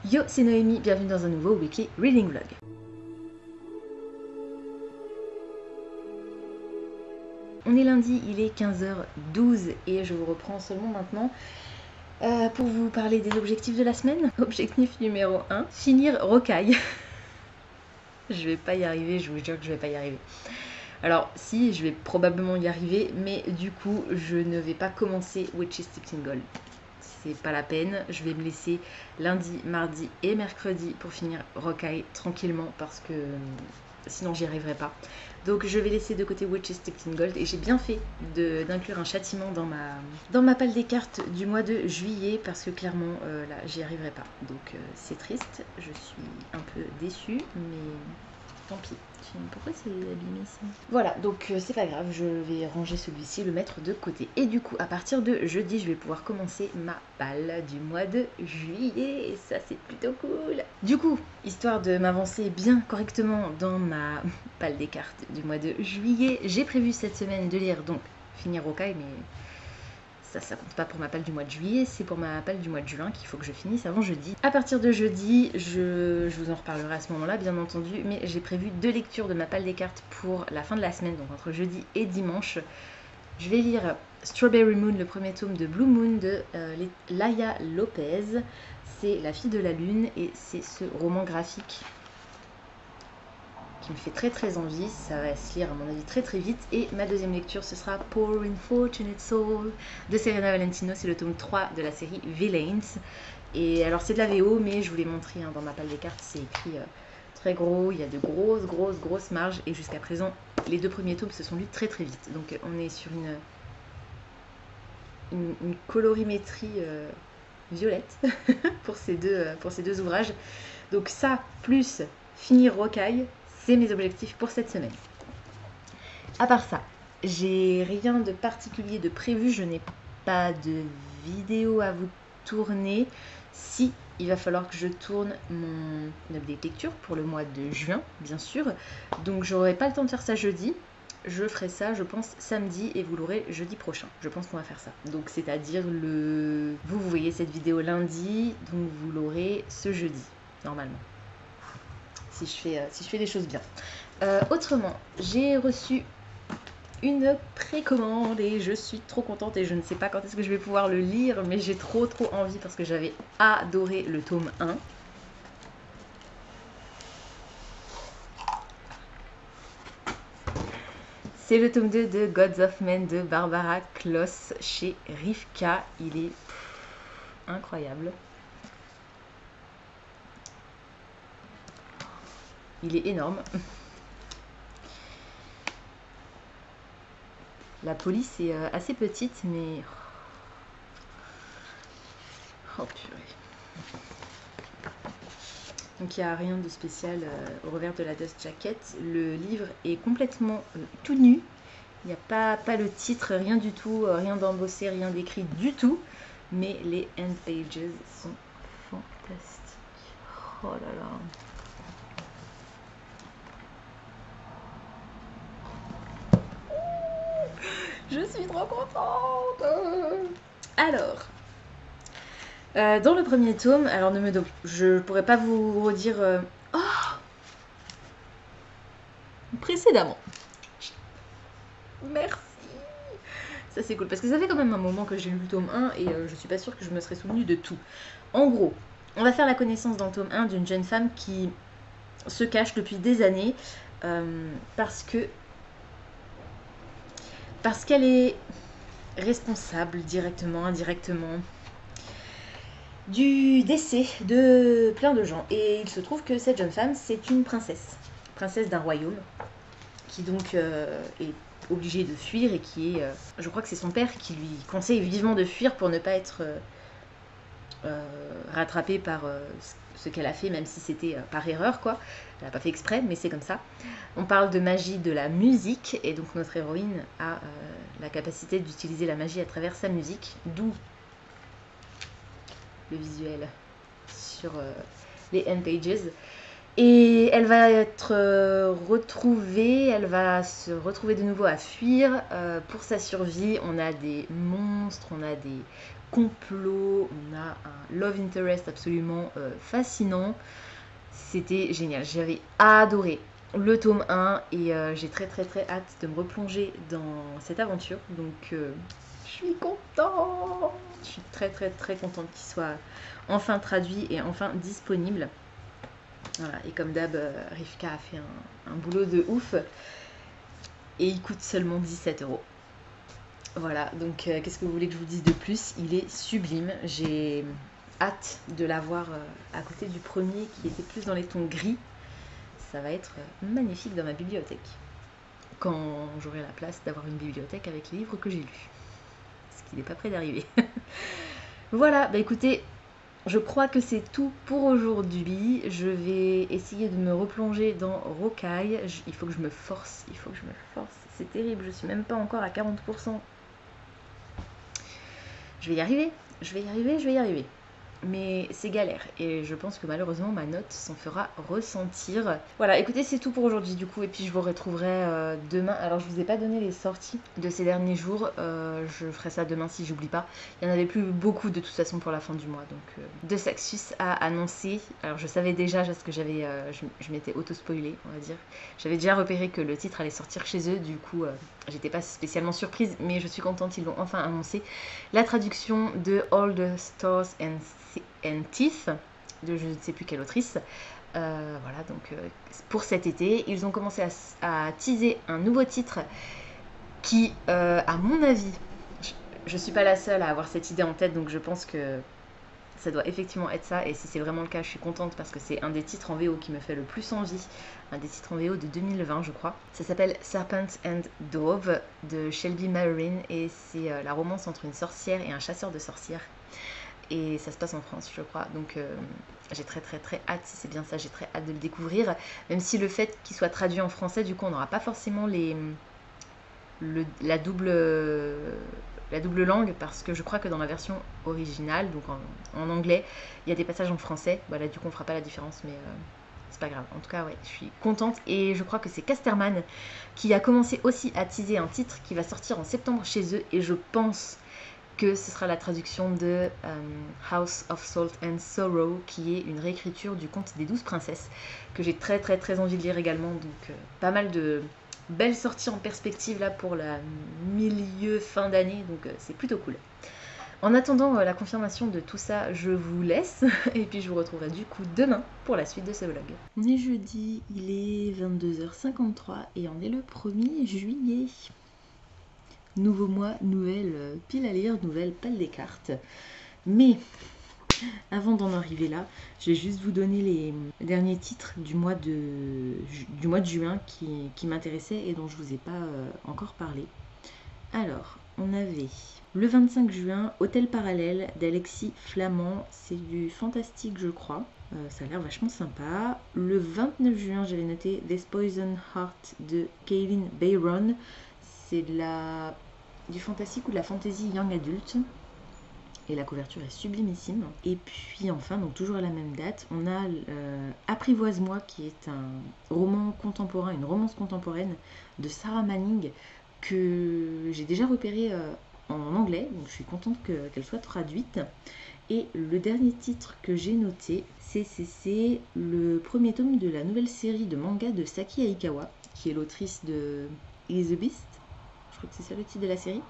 Yo, c'est Noémie, bienvenue dans un nouveau Weekly Reading Vlog. On est lundi, il est 15h12 et je vous reprends seulement maintenant pour vous parler des objectifs de la semaine. Objectif numéro 1, finir Rocaille. Je vais pas y arriver, je vous jure que je vais pas y arriver. Alors si, je vais probablement y arriver, mais du coup je ne vais pas commencer Witches Steeped in Gold. C'est pas la peine, je vais me laisser lundi, mardi et mercredi pour finir Rocaille tranquillement parce que sinon j'y arriverai pas. Donc je vais laisser de côté Witches Steeped in Gold et j'ai bien fait d'inclure un châtiment dans ma palle des cartes du mois de juillet parce que clairement là j'y arriverai pas. Donc c'est triste, je suis un peu déçue mais tant pis. Pourquoi c'est abîmé ça? Voilà, donc c'est pas grave, je vais ranger celui-ci, le mettre de côté. Et du coup, à partir de jeudi, je vais pouvoir commencer ma palle du mois de juillet. Et ça, c'est plutôt cool. Du coup, histoire de m'avancer bien correctement dans ma palle des cartes du mois de juillet, j'ai prévu cette semaine de lire, donc, finir Rocaille, mais ça compte pas pour ma palle du mois de juillet, c'est pour ma palle du mois de juin qu'il faut que je finisse avant jeudi. À partir de jeudi, je vous en reparlerai à ce moment-là, bien entendu, mais j'ai prévu 2 lectures de ma palle des cartes pour la fin de la semaine, donc entre jeudi et dimanche. Je vais lire Strawberry Moon, le premier tome de Blue Moon de Laia Lopez. C'est La fille de la lune et c'est ce roman graphique qui me fait très envie, ça va se lire à mon avis très vite. Et ma deuxième lecture ce sera Poor Unfortunate Soul de Serena Valentino, c'est le tome 3 de la série Villains. Et alors c'est de la VO mais je vous l'ai montré dans ma palle des cartes, c'est écrit très gros, il y a de grosses marges et jusqu'à présent les 2 premiers tomes se sont lus très vite. Donc on est sur une colorimétrie violette pour ces deux ouvrages. Donc ça plus finir Rocaille, c'est mes objectifs pour cette semaine. À part ça, j'ai rien de particulier de prévu, je n'ai pas de vidéo à vous tourner. Si, il va falloir que je tourne mon update lecture pour le mois de juin, bien sûr. Donc j'aurai pas le temps de faire ça jeudi. Je ferai ça, je pense, samedi et vous l'aurez jeudi prochain. Je pense qu'on va faire ça. Donc c'est-à-dire vous voyez cette vidéo lundi, donc vous l'aurez ce jeudi, normalement. Si je fais les choses bien. Autrement, j'ai reçu une précommande et je suis trop contente et je ne sais pas quand est-ce que je vais pouvoir le lire, mais j'ai trop envie parce que j'avais adoré le tome 1. C'est le tome 2 de Gods of Men de Barbara Kloss chez Rivka. Il est incroyable. Il est énorme. La police est assez petite, mais... Oh purée. Donc il n'y a rien de spécial au revers de la dust jacket. Le livre est complètement tout nu. Il n'y a pas le titre, rien du tout, rien d'embossé, rien d'écrit du tout. Mais les end pages sont fantastiques. Oh là là. Je suis trop contente. Alors, dans le premier tome, alors je pourrais pas vous redire précédemment. Merci. Ça c'est cool parce que ça fait quand même un moment que j'ai lu le tome 1 et je suis pas sûre que je me serais souvenue de tout. En gros, on va faire la connaissance dans le tome 1 d'une jeune femme qui se cache depuis des années parce qu'elle est responsable directement, indirectement du décès de plein de gens. Et il se trouve que cette jeune femme, c'est une princesse d'un royaume, qui donc est obligée de fuir et qui est... je crois que c'est son père qui lui conseille vivement de fuir pour ne pas être rattrapée par ce qu'elle a fait, même si c'était par erreur, quoi. Elle n'a pas fait exprès, mais c'est comme ça. On parle de magie de la musique, et donc notre héroïne a la capacité d'utiliser la magie à travers sa musique, d'où le visuel sur les end pages. Et elle va être retrouvée, elle va se retrouver de nouveau à fuir pour sa survie. On a des monstres, on a des complot, on a un love interest absolument fascinant. C'était génial, j'avais adoré le tome 1 et j'ai très hâte de me replonger dans cette aventure. Donc je suis contente, je suis très contente qu'il soit enfin traduit et enfin disponible. Voilà, et comme d'hab, Rivka a fait un boulot de ouf et il coûte seulement 17 €. Voilà, donc qu'est-ce que vous voulez que je vous dise de plus? Il est sublime, j'ai hâte de l'avoir à côté du premier qui était plus dans les tons gris. Ça va être magnifique dans ma bibliothèque, quand j'aurai la place d'avoir une bibliothèque avec les livres que j'ai lus. Ce qui n'est pas près d'arriver. Voilà, bah écoutez, je crois que c'est tout pour aujourd'hui. Je vais essayer de me replonger dans Rocaille. Il faut que je me force, C'est terrible, je suis même pas encore à 40%. Je vais y arriver. Mais c'est galère et je pense que malheureusement ma note s'en fera ressentir. Voilà, écoutez, c'est tout pour aujourd'hui du coup, et puis je vous retrouverai demain. Alors je vous ai pas donné les sorties de ces derniers jours, je ferai ça demain si j'oublie pas. Il y en avait plus beaucoup de toute façon pour la fin du mois, donc De Saxus a annoncé. Alors je savais déjà parce que je m'étais auto-spoilée, on va dire. J'avais déjà repéré que le titre allait sortir chez eux, du coup j'étais pas spécialement surprise, mais je suis contente, ils l'ont enfin annoncé. La traduction de All the Stars and Teeth, de je ne sais plus quelle autrice. Voilà, donc pour cet été, ils ont commencé à teaser un nouveau titre qui, à mon avis, je suis pas la seule à avoir cette idée en tête, donc je pense que ça doit effectivement être ça, et si c'est vraiment le cas, je suis contente parce que c'est un des titres en VO qui me fait le plus envie, un des titres en VO de 2020 je crois. Ça s'appelle Serpent and Dove de Shelby Marin, et c'est la romance entre une sorcière et un chasseur de sorcières. Et ça se passe en France, je crois. Donc j'ai très hâte, si c'est bien ça, j'ai très hâte de le découvrir. Même si le fait qu'il soit traduit en français, du coup, on n'aura pas forcément la double langue, parce que je crois que dans la version originale, donc en anglais, il y a des passages en français. Voilà, du coup, on fera pas la différence, mais c'est pas grave. En tout cas, ouais, je suis contente. Et je crois que c'est Casterman qui a commencé aussi à teaser un titre qui va sortir en septembre chez eux. Et je pense que ce sera la traduction de House of Salt and Sorrow, qui est une réécriture du conte des 12 princesses, que j'ai très envie de lire également. Donc pas mal de belles sorties en perspective là pour la fin d'année, donc c'est plutôt cool. En attendant la confirmation de tout ça, je vous laisse, et puis je vous retrouverai du coup demain pour la suite de ce vlog. On est jeudi, il est 22h53 et on est le 1er juillet. Nouveau mois, nouvelle pile à lire, nouvelle pile des cartes. Mais avant d'en arriver là, je vais juste vous donner les derniers titres du mois de juin qui m'intéressaient et dont je vous ai pas encore parlé. Alors, on avait le 25 juin, Hôtel Parallèle d'Alexis Flamand. C'est du fantastique, je crois. Ça a l'air vachement sympa. Le 29 juin, j'avais noté This Poison Heart de Kevin Bayron. C'est du fantastique ou de la fantasy young adulte. Et la couverture est sublimissime. Et puis enfin, donc toujours à la même date, on a Apprivoise-moi, qui est un roman contemporain, une romance contemporaine de Sarah Manning, que j'ai déjà repéré en anglais, donc je suis contente qu'elle soit traduite. Et le dernier titre que j'ai noté, c'est le premier tome de la nouvelle série de manga de Saki Aikawa, qui est l'autrice de Elizabeth. Je crois que c'est ça le titre de la série.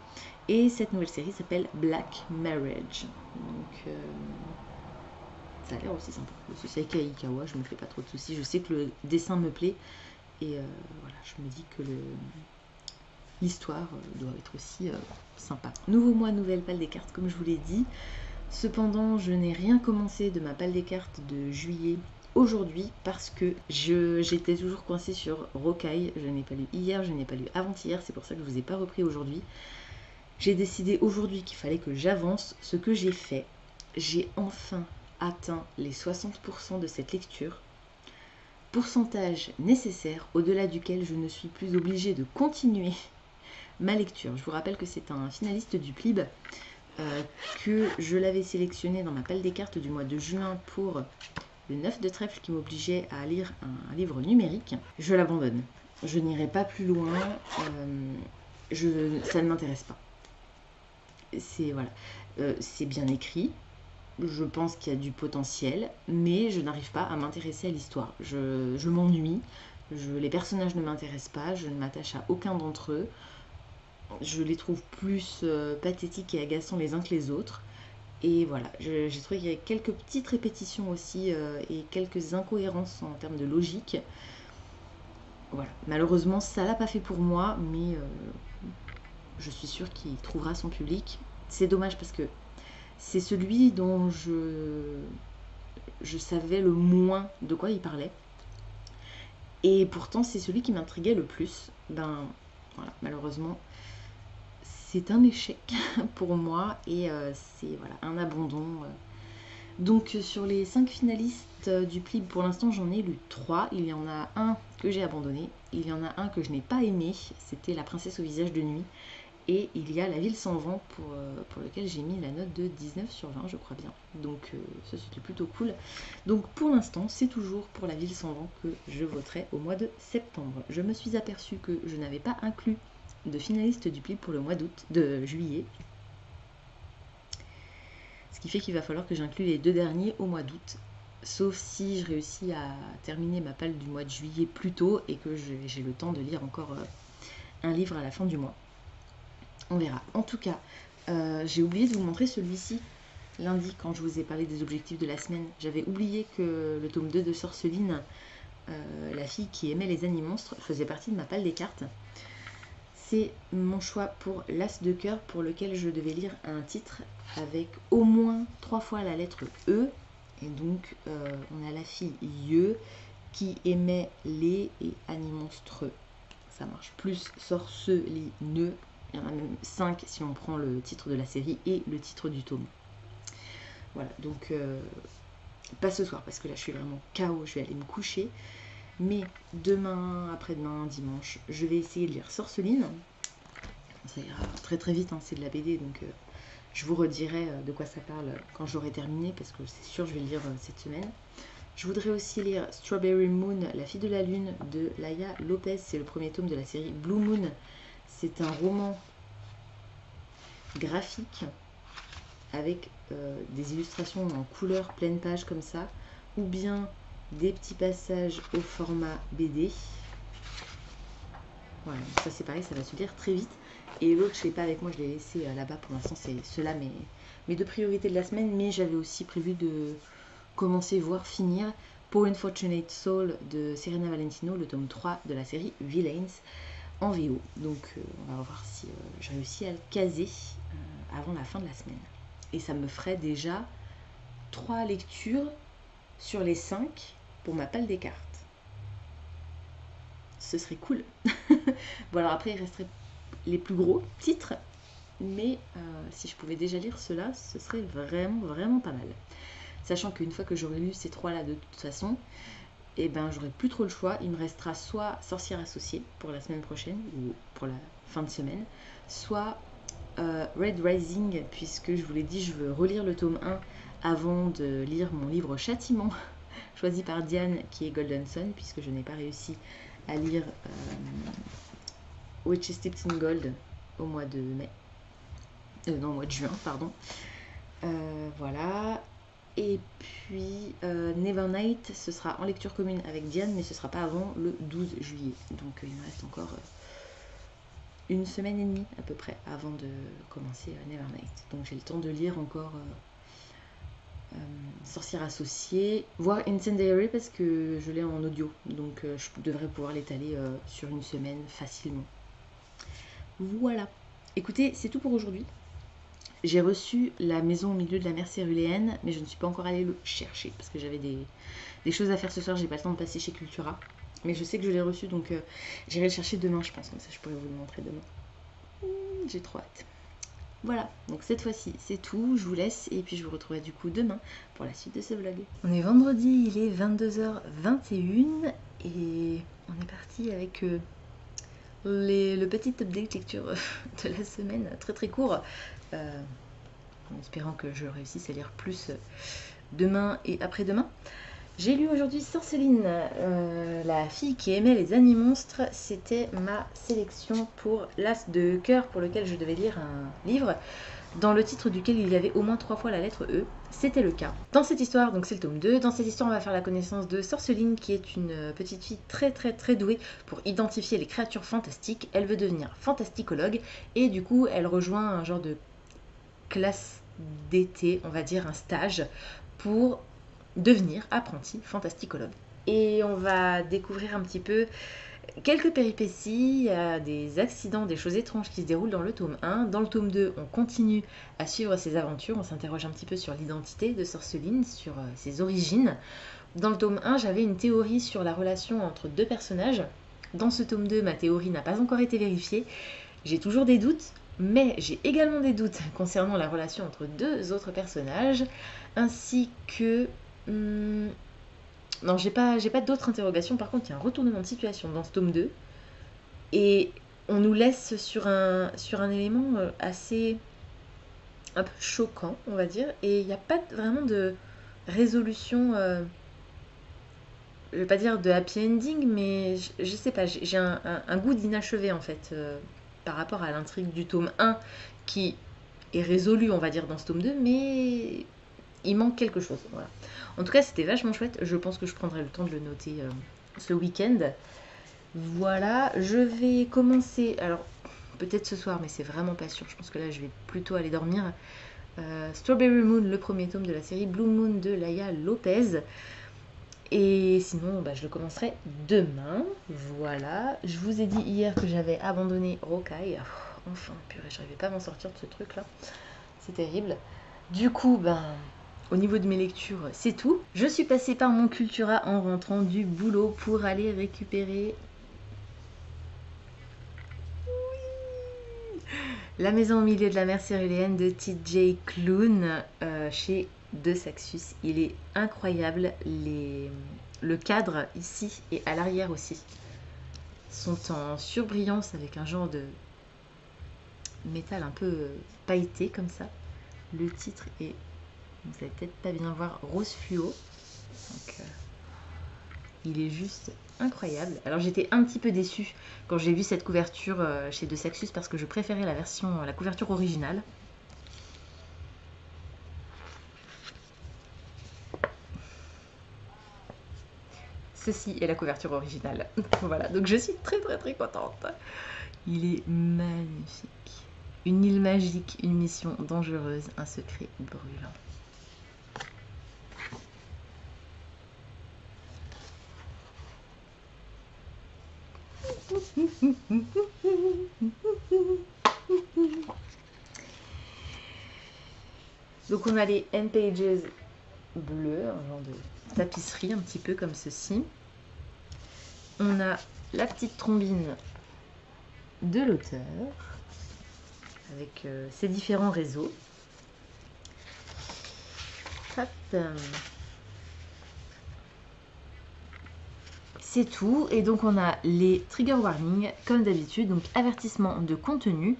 Et cette nouvelle série s'appelle Black Marriage. Donc ça a l'air aussi sympa. C'est Saki Aikawa, je me fais pas trop de soucis. Je sais que le dessin me plaît. Et voilà, je me dis que l'histoire doit être aussi sympa. Nouveau mois, nouvelle palle des cartes, comme je vous l'ai dit. Cependant, je n'ai rien commencé de ma palle des cartes de juillet aujourd'hui parce que j'étais toujours coincée sur Rocaille. Je n'ai pas lu hier, je n'ai pas lu avant-hier, c'est pour ça que je ne vous ai pas repris aujourd'hui. J'ai décidé aujourd'hui qu'il fallait que j'avance, ce que j'ai fait. J'ai enfin atteint les 60% de cette lecture. Pourcentage nécessaire au-delà duquel je ne suis plus obligée de continuer ma lecture. Je vous rappelle que c'est un finaliste du PLIB, que je l'avais sélectionné dans ma palle des cartes du mois de juin pour le 9 de trèfle qui m'obligeait à lire un livre numérique. Je l'abandonne. Je n'irai pas plus loin. Ça ne m'intéresse pas. voilà, c'est bien écrit. Je pense qu'il y a du potentiel, mais je n'arrive pas à m'intéresser à l'histoire. Je m'ennuie, les personnages ne m'intéressent pas, je ne m'attache à aucun d'entre eux. Je les trouve plus pathétiques et agaçants les uns que les autres. Et voilà, j'ai trouvé qu'il y avait quelques petites répétitions aussi et quelques incohérences en termes de logique. Voilà, malheureusement ça l'a pas fait pour moi, mais je suis sûre qu'il trouvera son public. C'est dommage parce que c'est celui dont je savais le moins de quoi il parlait. Et pourtant c'est celui qui m'intriguait le plus. Ben voilà, malheureusement c'est un échec pour moi et c'est voilà, un abandon. Donc sur les 5 finalistes du PLIB, pour l'instant j'en ai lu 3. Il y en a un que j'ai abandonné, il y en a un que je n'ai pas aimé, c'était La princesse au visage de nuit. Et il y a La ville sans vent pour lequel j'ai mis la note de 19 sur 20 je crois bien. Donc ça c'était plutôt cool. Donc pour l'instant c'est toujours pour La ville sans vent que je voterai au mois de septembre. Je me suis aperçue que je n'avais pas inclus de finaliste du PLIB pour le mois de juillet. Ce qui fait qu'il va falloir que j'inclue les 2 derniers au mois d'août. Sauf si je réussis à terminer ma palle du mois de juillet plus tôt et que j'ai le temps de lire encore un livre à la fin du mois. On verra. En tout cas, j'ai oublié de vous montrer celui-ci lundi quand je vous ai parlé des objectifs de la semaine. J'avais oublié que le tome 2 de Sorceline, la fille qui aimait les animonstres, faisait partie de ma palle des cartes. C'est mon choix pour l'As de cœur pour lequel je devais lire un titre avec au moins 3 fois la lettre E. Et donc on a la fille Ye qui aimait les et animonstres. Ça marche. Plus sorceline. Il y en a même 5 si on prend le titre de la série et le titre du tome. Voilà, donc pas ce soir parce que là je suis vraiment KO, je vais aller me coucher. Mais demain, après-demain, dimanche, je vais essayer de lire Sorceline. Ça ira très très vite, hein, c'est de la BD, donc je vous redirai de quoi ça parle quand j'aurai terminé, parce que c'est sûr je vais le lire cette semaine. Je voudrais aussi lire Strawberry Moon, La fille de la lune de Laia Lopez. C'est le premier tome de la série Blue Moon. C'est un roman graphique avec des illustrations en couleur pleine page comme ça, ou bien des petits passages au format BD. Voilà, ça c'est pareil, ça va se lire très vite. Et l'autre, je sais pas, avec moi, je l'ai laissé là-bas. Pour l'instant, c'est ceux-là mes 2 priorités de la semaine. Mais j'avais aussi prévu de commencer, voire finir Poor Unfortunate Soul de Serena Valentino, le tome 3 de la série Villains, en VO. Donc on va voir si j'ai réussi à le caser avant la fin de la semaine. Et ça me ferait déjà 3 lectures sur les 5 pour ma palle des cartes. Ce serait cool. Bon, alors après, il resterait les plus gros titres, mais si je pouvais déjà lire ceux-là, ce serait vraiment, vraiment pas mal. Sachant qu'une fois que j'aurai lu ces 3-là de toute façon, et ben j'aurai plus trop le choix. Il me restera soit Sorcière associée pour la semaine prochaine, ou pour la fin de semaine, soit Red Rising, puisque je vous l'ai dit, je veux relire le tome 1 avant de lire mon livre Châtiment, choisi par Diane, qui est Golden Sun, puisque je n'ai pas réussi à lire Witch is Steeped in Gold au mois de mai. Non, au mois de juin, pardon. Voilà. Et puis Nevernight, ce sera en lecture commune avec Diane, mais ce sera pas avant le 12 juillet. Donc il me reste encore une semaine et demie à peu près avant de commencer Nevernight. Donc j'ai le temps de lire encore Sorcière associée, voire Incendiary parce que je l'ai en audio. Donc je devrais pouvoir l'étaler sur une semaine facilement. Voilà. Écoutez, c'est tout pour aujourd'hui. J'ai reçu La maison au milieu de la mer céruléenne, mais je ne suis pas encore allée le chercher parce que j'avais des choses à faire ce soir. J'ai pas le temps de passer chez Cultura, mais je sais que je l'ai reçu, donc j'irai le chercher demain, je pense. Comme ça, je pourrais vous le montrer demain. J'ai trop hâte. Voilà, donc cette fois-ci, c'est tout. Je vous laisse et puis je vous retrouverai du coup demain pour la suite de ce vlog. On est vendredi, il est 22h21 et on est parti avec le petit update lecture de la semaine, très très court, en espérant que je réussisse à lire plus demain et après-demain. J'ai lu aujourd'hui Sorceline, la fille qui aimait les animonstres. C'était ma sélection pour l'As de cœur pour lequel je devais lire un livre. dans le titre duquel il y avait au moins 3 fois la lettre E. C'était le cas. Dans cette histoire, donc c'est le tome 2, dans cette histoire on va faire la connaissance de Sorceline qui est une petite fille très douée pour identifier les créatures fantastiques. Elle veut devenir fantasticologue et du coup elle rejoint un genre de classe d'été, on va dire un stage, pour devenir apprenti fantasticologue. Et on va découvrir un petit peu quelques péripéties, il y a des accidents, des choses étranges qui se déroulent dans le tome 1. Dans le tome 2, on continue à suivre ses aventures, on s'interroge un petit peu sur l'identité de Sorceline, sur ses origines. Dans le tome 1, j'avais une théorie sur la relation entre deux personnages. Dans ce tome 2, ma théorie n'a pas encore été vérifiée. J'ai toujours des doutes, mais j'ai également des doutes concernant la relation entre deux autres personnages, ainsi que... Non, j'ai pas d'autres interrogations. Par contre, il y a un retournement de situation dans ce tome 2. Et on nous laisse sur un élément assez... un peu choquant, on va dire. Et il n'y a pas vraiment de résolution... je vais pas dire de happy ending, mais je sais pas. J'ai un goût d'inachevé, en fait, par rapport à l'intrigue du tome 1, qui est résolue, on va dire, dans ce tome 2, mais... il manque quelque chose, voilà. En tout cas, c'était vachement chouette. Je pense que je prendrai le temps de le noter ce week-end. Voilà, je vais commencer... alors, peut-être ce soir, mais c'est vraiment pas sûr. Je pense que là, je vais plutôt aller dormir. Strawberry Moon, le premier tome de la série Blue Moon de Laia Lopez. Et sinon, je le commencerai demain. Voilà. Je vous ai dit hier que j'avais abandonné Rokai. Enfin, purée, j'arrivais pas à m'en sortir de ce truc-là. C'est terrible. Du coup, au niveau de mes lectures, c'est tout. Je suis passée par mon Cultura en rentrant du boulot pour aller récupérer La maison au milieu de la mer céruléenne de TJ Klune chez De Saxus. Il est incroyable. Le cadre ici et à l'arrière aussi sont en surbrillance avec un genre de métal un peu pailleté comme ça. Le titre est... vous allez peut-être pas bien voir, rose fluo. Donc, il est juste incroyable. Alors j'étais un petit peu déçue quand j'ai vu cette couverture chez De Saxus parce que je préférais la couverture originale. Ceci est la couverture originale. Voilà, donc je suis très contente. Il est magnifique. Une île magique, une mission dangereuse, un secret brûlant. Donc on a les end pages bleus, un genre de tapisserie un petit peu comme ceci. On a la petite trombine de l'auteur avec ses différents réseaux. Hop. C'est tout. Et donc on a les trigger warnings comme d'habitude. Donc avertissement de contenu,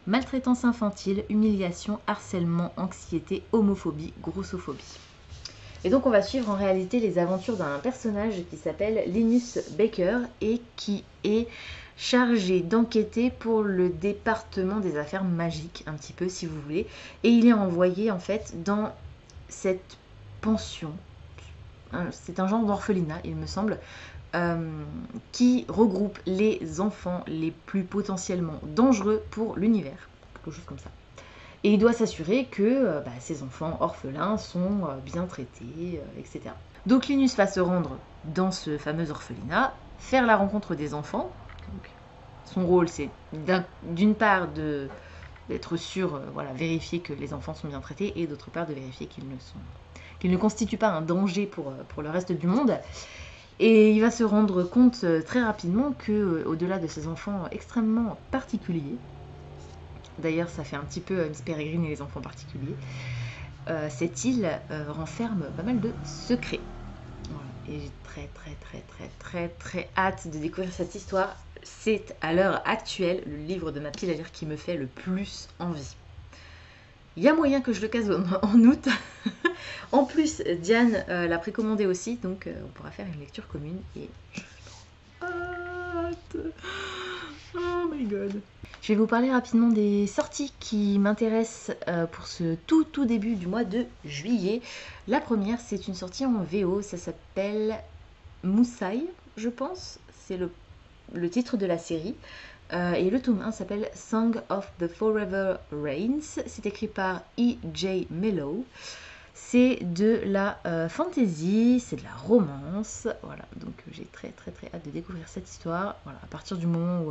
maltraitance infantile, humiliation, harcèlement, anxiété, homophobie, grossophobie. Et donc on va suivre en réalité les aventures d'un personnage qui s'appelle Linus Baker et qui est chargé d'enquêter pour le département des affaires magiques, un petit peu si vous voulez. Et il est envoyé en fait dans cette pension. C'est un genre d'orphelinat, il me semble, qui regroupe les enfants les plus potentiellement dangereux pour l'univers. Quelque chose comme ça. Et il doit s'assurer que ces enfants orphelins sont bien traités, etc. Donc Linus va se rendre dans ce fameux orphelinat, faire la rencontre des enfants. Donc, son rôle, c'est d'une part d'être sûr, vérifier que les enfants sont bien traités, et d'autre part de vérifier qu'ils ne constituent pas un danger pour le reste du monde. Et il va se rendre compte très rapidement que, au-delà de ces enfants extrêmement particuliers, d'ailleurs ça fait un petit peu Miss Peregrine et les enfants particuliers, cette île renferme pas mal de secrets. Voilà. Et j'ai très hâte de découvrir cette histoire. C'est à l'heure actuelle le livre de ma pile à lire qui me fait le plus envie. Il y a moyen que je le case en août. En plus, Diane l'a précommandé aussi, donc on pourra faire une lecture commune. Et j'ai trop hâte. Oh my god. Je vais vous parler rapidement des sorties qui m'intéressent pour ce tout début du mois de juillet. La première, c'est une sortie en VO, ça s'appelle Moussaï, je pense, c'est le titre de la série. Et le tome 1 s'appelle Song of the Forever Rains. C'est écrit par E.J. Mello. C'est de la fantasy, c'est de la romance. Voilà, donc j'ai très hâte de découvrir cette histoire. Voilà, à partir du moment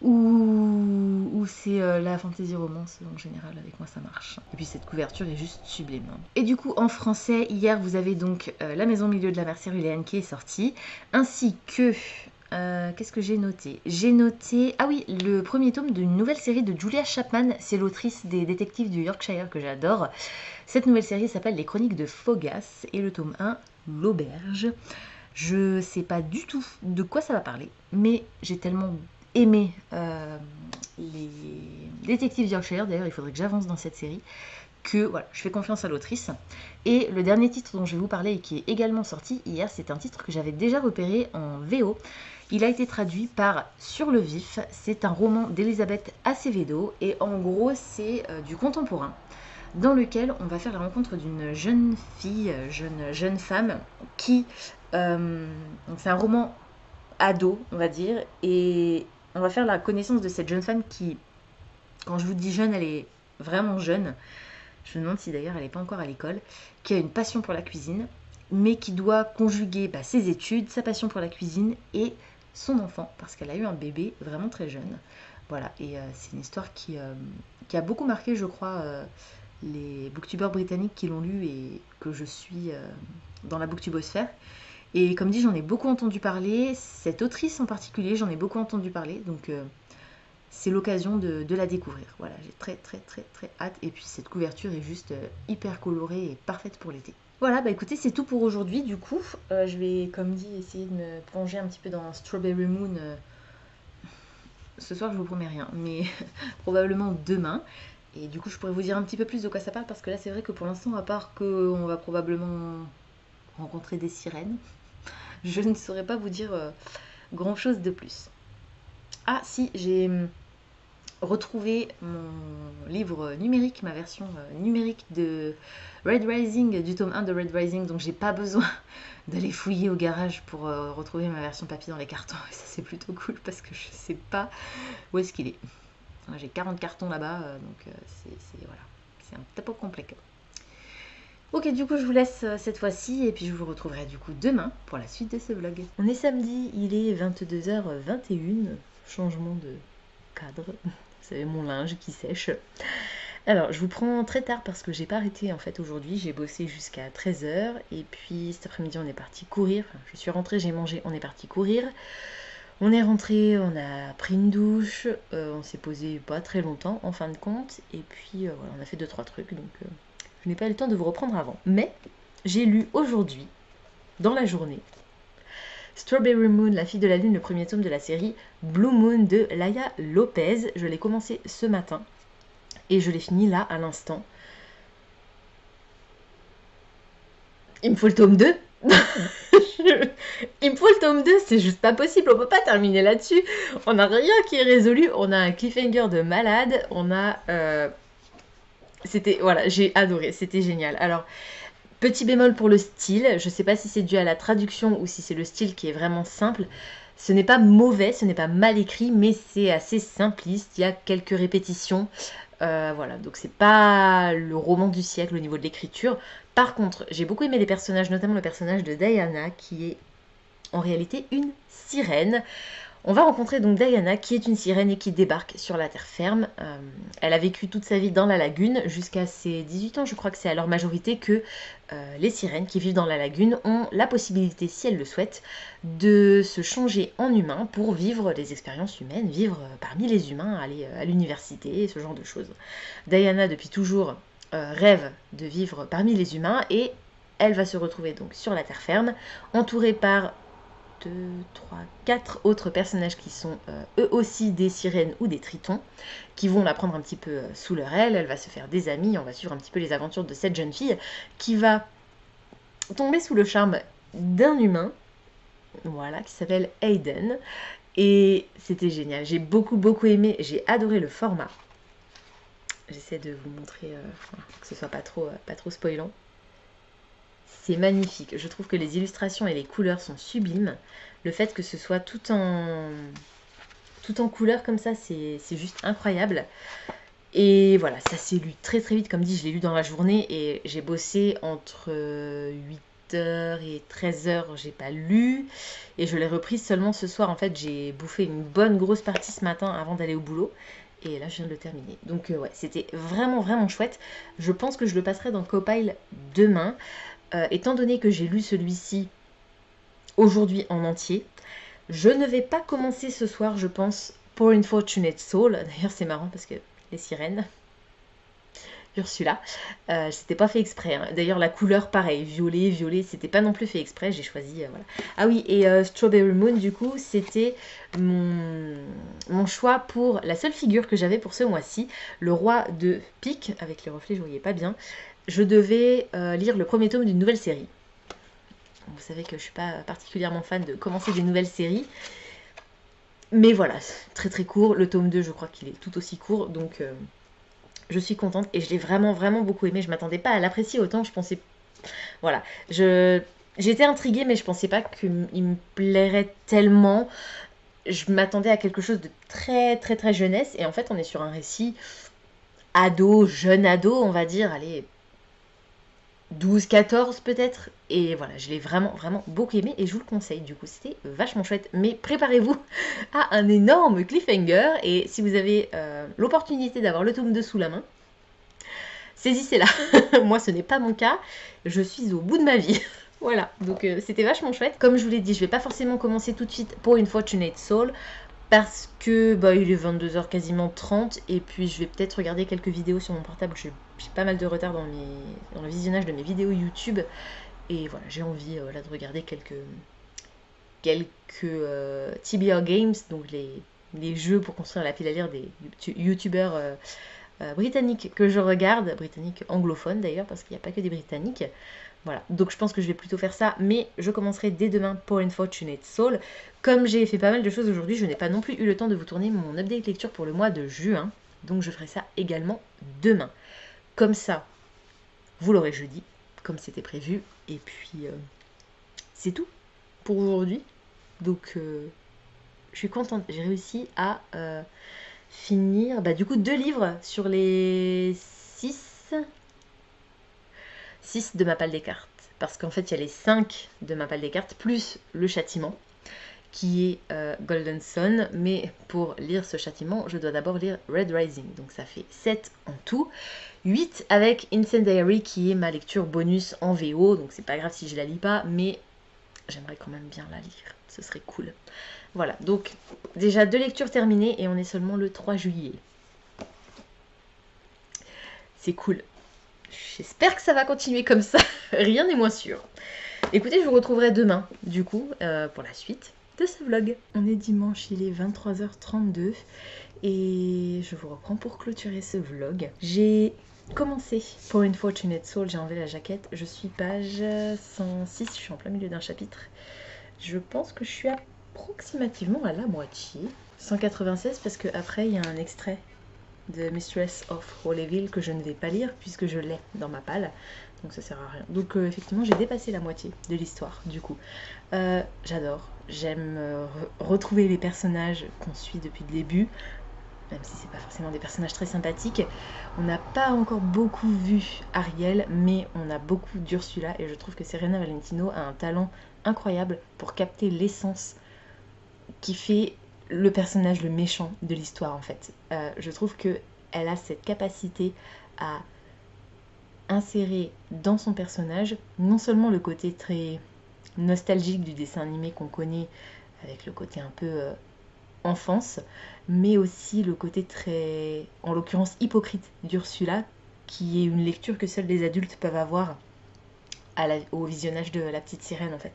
où c'est la fantasy romance, en général, avec moi ça marche. Et puis cette couverture est juste sublime. Et du coup, en français, hier vous avez donc La Maison au milieu de la mer Céruléenne qui est sortie, ainsi que qu'est-ce que j'ai noté? J'ai noté, ah oui, le premier tome d'une nouvelle série de Julia Chapman, c'est l'autrice des détectives du Yorkshire que j'adore. Cette nouvelle série s'appelle Les Chroniques de Phogas et le tome 1, L'Auberge. Je sais pas du tout de quoi ça va parler, mais j'ai tellement aimé les détectives Yorkshire, d'ailleurs il faudrait que j'avance dans cette série, que voilà, je fais confiance à l'autrice. Et le dernier titre dont je vais vous parler et qui est également sorti hier, c'est un titre que j'avais déjà repéré en VO. Il a été traduit par Sur le vif, c'est un roman d'Elisabeth Acevedo et en gros c'est du contemporain dans lequel on va faire la rencontre d'une jeune fille, jeune femme qui... c'est un roman ado, on va dire, et on va faire la connaissance de cette jeune femme qui, quand je vous dis jeune, elle est vraiment jeune. Je me demande si d'ailleurs elle n'est pas encore à l'école, qui a une passion pour la cuisine, mais qui doit conjuguer ses études, sa passion pour la cuisine et son enfant, parce qu'elle a eu un bébé vraiment très jeune. Voilà, et c'est une histoire qui a beaucoup marqué, je crois, les booktubeurs britanniques qui l'ont lu et que je suis dans la booktubosphère. Et comme dit, j'en ai beaucoup entendu parler, cette autrice en particulier, j'en ai beaucoup entendu parler, donc c'est l'occasion de la découvrir. Voilà, j'ai très hâte. Et puis cette couverture est juste hyper colorée et parfaite pour l'été. Voilà, bah écoutez, c'est tout pour aujourd'hui du coup. Je vais, comme dit, essayer de me plonger un petit peu dans Strawberry Moon. Ce soir, je vous promets rien, mais probablement demain. Et du coup, je pourrais vous dire un petit peu plus de quoi ça parle, parce que là, c'est vrai que pour l'instant, à part qu'on va probablement rencontrer des sirènes, je ne saurais pas vous dire grand-chose de plus. Ah si, j'ai retrouvé mon livre numérique, ma version numérique de Red Rising, du tome 1 de Red Rising, donc j'ai pas besoin d'aller fouiller au garage pour retrouver ma version papier dans les cartons, et ça c'est plutôt cool parce que je sais pas où est-ce qu'il est. J'ai 40 cartons là-bas, donc voilà, c'est un petit peu compliqué. Ok, du coup je vous laisse cette fois-ci et puis je vous retrouverai du coup demain pour la suite de ce vlog. On est samedi, il est 22h21, changement de cadre, vous savez mon linge qui sèche. Alors je vous prends très tard parce que j'ai pas arrêté en fait aujourd'hui, j'ai bossé jusqu'à 13h et puis cet après-midi on est parti courir, enfin, je suis rentrée, j'ai mangé, on est parti courir. On est rentré, on a pris une douche, on s'est posé pas très longtemps en fin de compte et puis voilà, on a fait 2-3 trucs donc je n'ai pas eu le temps de vous reprendre avant. Mais j'ai lu aujourd'hui, dans la journée, Strawberry Moon, la fille de la lune, le premier tome de la série Blue Moon de Laia Lopez. Je l'ai commencé ce matin et je l'ai fini là à l'instant. Il me faut le tome 2. Il me faut le tome 2, c'est juste pas possible, on peut pas terminer là-dessus. On n'a rien qui est résolu, on a un cliffhanger de malade, on a... C'était, voilà, j'ai adoré, c'était génial. Alors, petit bémol pour le style, je sais pas si c'est dû à la traduction ou si c'est le style qui est vraiment simple. Ce n'est pas mauvais, ce n'est pas mal écrit, mais c'est assez simpliste, il y a quelques répétitions. Voilà, donc c'est pas le roman du siècle au niveau de l'écriture. Par contre, j'ai beaucoup aimé les personnages, notamment le personnage de Diana, qui est en réalité une sirène. On va rencontrer donc Diana, qui est une sirène et qui débarque sur la terre ferme. Elle a vécu toute sa vie dans la lagune, jusqu'à ses 18 ans, je crois que c'est à leur majorité que les sirènes qui vivent dans la lagune ont la possibilité, si elles le souhaitent, de se changer en humain pour vivre les expériences humaines, vivre parmi les humains, aller à l'université, ce genre de choses. Diana, depuis toujours, rêve de vivre parmi les humains et elle va se retrouver donc sur la terre ferme, entourée par 2, 3, 4 autres personnages qui sont eux aussi des sirènes ou des tritons, qui vont la prendre un petit peu sous leur aile. Elle va se faire des amis, on va suivre un petit peu les aventures de cette jeune fille qui va tomber sous le charme d'un humain, voilà, qui s'appelle Aiden, Et c'était génial, j'ai beaucoup aimé, j'ai adoré le format. J'essaie de vous montrer, que ce soit pas trop spoilant. C'est magnifique, je trouve que les illustrations et les couleurs sont sublimes. Le fait que ce soit tout en couleur comme ça, c'est juste incroyable. Et voilà, ça s'est lu très vite, comme dit, je l'ai lu dans la journée et j'ai bossé entre 8h et 13h, j'ai pas lu. Et je l'ai reprise seulement ce soir, en fait, j'ai bouffé une bonne grosse partie ce matin avant d'aller au boulot. Et là, je viens de le terminer. Donc ouais, c'était vraiment chouette. Je pense que je le passerai dans Copile demain. Étant donné que j'ai lu celui-ci aujourd'hui en entier, je ne vais pas commencer ce soir, je pense, Poor Unfortunate Soul. D'ailleurs, c'est marrant parce que les sirènes, Ursula, c'était pas fait exprès. Hein. D'ailleurs, la couleur, pareil, violet, c'était pas non plus fait exprès. J'ai choisi, voilà. Ah oui, et Strawberry Moon, du coup, c'était mon choix pour la seule figure que j'avais pour ce mois-ci, le roi de pique, avec les reflets, je voyais pas bien. Je devais lire le premier tome d'une nouvelle série. Vous savez que je suis pas particulièrement fan de commencer des nouvelles séries. Mais voilà, très court. Le tome 2, je crois qu'il est tout aussi court. Donc, je suis contente. Et je l'ai vraiment beaucoup aimé. Je m'attendais pas à l'apprécier autant. Je pensais... Voilà. J'étais intriguée, mais je pensais pas qu'il me plairait tellement. Je m'attendais à quelque chose de très jeunesse. Et en fait, on est sur un récit ado, jeune ado, on va dire. Allez... 12-14 peut-être, et voilà, je l'ai vraiment beaucoup aimé et je vous le conseille, du coup c'était vachement chouette, mais préparez-vous à un énorme cliffhanger et si vous avez l'opportunité d'avoir le tome 2 sous la main, saisissez-la. Moi ce n'est pas mon cas, je suis au bout de ma vie. Voilà, donc c'était vachement chouette. Comme je vous l'ai dit, je vais pas forcément commencer tout de suite pour Unfortunate Soul, parce que bah, il est 22h quasiment 30 et puis je vais peut-être regarder quelques vidéos sur mon portable. J'ai pas mal de retard dans le visionnage de mes vidéos YouTube et voilà, j'ai envie là de regarder quelques TBR Games, donc les jeux pour construire la pile à lire des youtubeurs britanniques que je regarde, britanniques anglophones d'ailleurs parce qu'il n'y a pas que des britanniques. Voilà, donc je pense que je vais plutôt faire ça, mais je commencerai dès demain pour Unfortunate Soul. Comme j'ai fait pas mal de choses aujourd'hui, je n'ai pas non plus eu le temps de vous tourner mon update lecture pour le mois de juin, donc je ferai ça également demain. Comme ça, vous l'aurez jeudi, comme c'était prévu, et puis c'est tout pour aujourd'hui. Donc je suis contente, j'ai réussi à finir du coup 2 livres sur les 6 de Mappal des cartes. Parce qu'en fait, il y a les 5 de Mappal des cartes, plus le châtiment, qui est Golden Sun. Mais pour lire ce châtiment, je dois d'abord lire Red Rising. Donc ça fait 7 en tout. 8 avec Incendiary, qui est ma lecture bonus en VO. Donc c'est pas grave si je la lis pas, mais j'aimerais quand même bien la lire. Ce serait cool. Voilà, donc déjà 2 lectures terminées et on est seulement le 3 juillet. C'est cool. J'espère que ça va continuer comme ça, rien n'est moins sûr. Écoutez, je vous retrouverai demain, du coup, pour la suite de ce vlog. On est dimanche, il est 23h32 et je vous reprends pour clôturer ce vlog. J'ai commencé pour Unfortunate Soul, j'ai enlevé la jaquette, je suis page 106, je suis en plein milieu d'un chapitre. Je pense que je suis approximativement à la moitié. 196 parce qu'après il y a un extrait de Mistress of Holyville que je ne vais pas lire puisque je l'ai dans ma palle, donc ça sert à rien. Donc effectivement j'ai dépassé la moitié de l'histoire du coup. J'adore, j'aime retrouver les personnages qu'on suit depuis le début, même si c'est pas forcément des personnages très sympathiques. On n'a pas encore beaucoup vu Ariel, mais on a beaucoup d'Ursula et je trouve que Serena Valentino a un talent incroyable pour capter l'essence qui fait le personnage le méchant de l'histoire en fait. Je trouve que elle a cette capacité à insérer dans son personnage non seulement le côté très nostalgique du dessin animé qu'on connaît avec le côté un peu enfance, mais aussi le côté très, en l'occurrence hypocrite d'Ursula, qui est une lecture que seuls les adultes peuvent avoir au visionnage de La Petite Sirène en fait.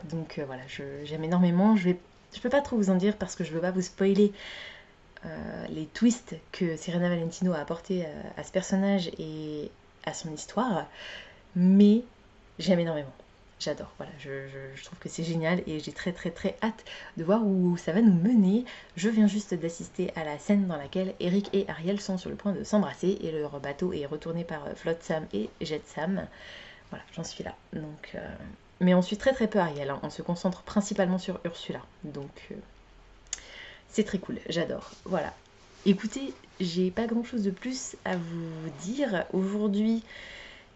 Donc voilà, j'aime énormément. Je peux pas trop vous en dire parce que je veux pas vous spoiler les twists que Serena Valentino a apportés à ce personnage et à son histoire, mais j'aime énormément. J'adore, voilà, je trouve que c'est génial et j'ai très hâte de voir où ça va nous mener. Je viens juste d'assister à la scène dans laquelle Eric et Ariel sont sur le point de s'embrasser et leur bateau est retourné par Flotsam et Jetsam. Voilà, j'en suis là. Donc, mais on suit très peu Ariel, hein. On se concentre principalement sur Ursula. Donc c'est très cool, j'adore. Voilà. Écoutez, j'ai pas grand chose de plus à vous dire. Aujourd'hui,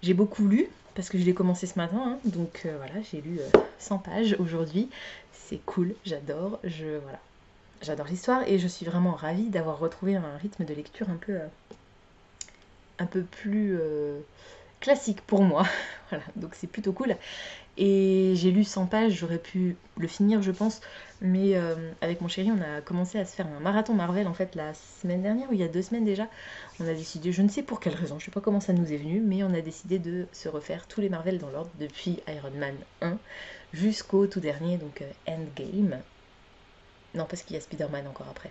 j'ai beaucoup lu, parce que je l'ai commencé ce matin, hein. Donc voilà, j'ai lu 100 pages aujourd'hui. C'est cool, j'adore. Voilà. J'adore l'histoire et je suis vraiment ravie d'avoir retrouvé un rythme de lecture un peu plus classique pour moi. Voilà, donc c'est plutôt cool. Et j'ai lu 100 pages, j'aurais pu le finir je pense, mais avec mon chéri on a commencé à se faire un marathon Marvel en fait la semaine dernière, ou il y a 2 semaines déjà. On a décidé, je ne sais pour quelle raison, je sais pas comment ça nous est venu, mais on a décidé de se refaire tous les Marvel dans l'ordre depuis Iron Man 1 jusqu'au tout dernier, donc Endgame. Non, parce qu'il y a Spider-Man encore après.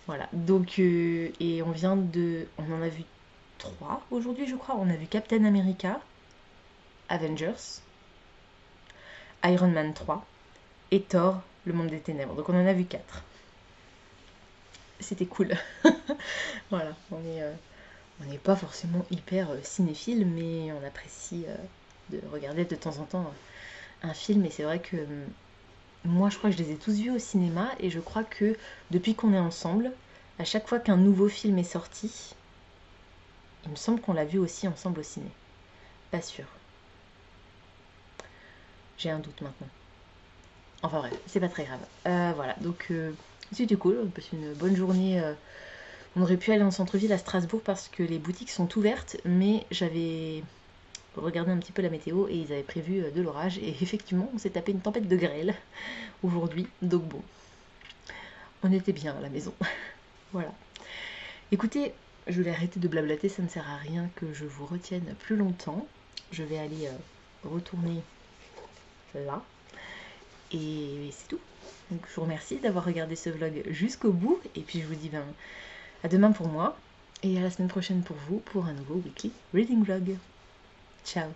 Voilà, donc et on en a vu 3 aujourd'hui je crois. On a vu Captain America, Avengers, Iron Man 3 et Thor, le monde des ténèbres. Donc on en a vu 4. C'était cool. Voilà, on n'est pas forcément hyper cinéphile, mais on apprécie de regarder de temps en temps un film. Et c'est vrai que moi, je crois que je les ai tous vus au cinéma. Et je crois que depuis qu'on est ensemble, à chaque fois qu'un nouveau film est sorti, il me semble qu'on l'a vu aussi ensemble au ciné. Pas sûr. J'ai un doute maintenant. Enfin bref, c'est pas très grave. Voilà, donc c'était cool, on passe une bonne journée. On aurait pu aller en centre-ville à Strasbourg parce que les boutiques sont ouvertes, mais j'avais regardé un petit peu la météo et ils avaient prévu de l'orage. Et effectivement, on s'est tapé une tempête de grêle aujourd'hui, donc bon, on était bien à la maison. Voilà. Écoutez, je vais arrêter de blablater, ça ne sert à rien que je vous retienne plus longtemps. Je vais aller retourner là. Et c'est tout. Donc je vous remercie d'avoir regardé ce vlog jusqu'au bout. Et puis je vous dis à demain pour moi. Et à la semaine prochaine pour vous pour un nouveau weekly reading vlog. Ciao.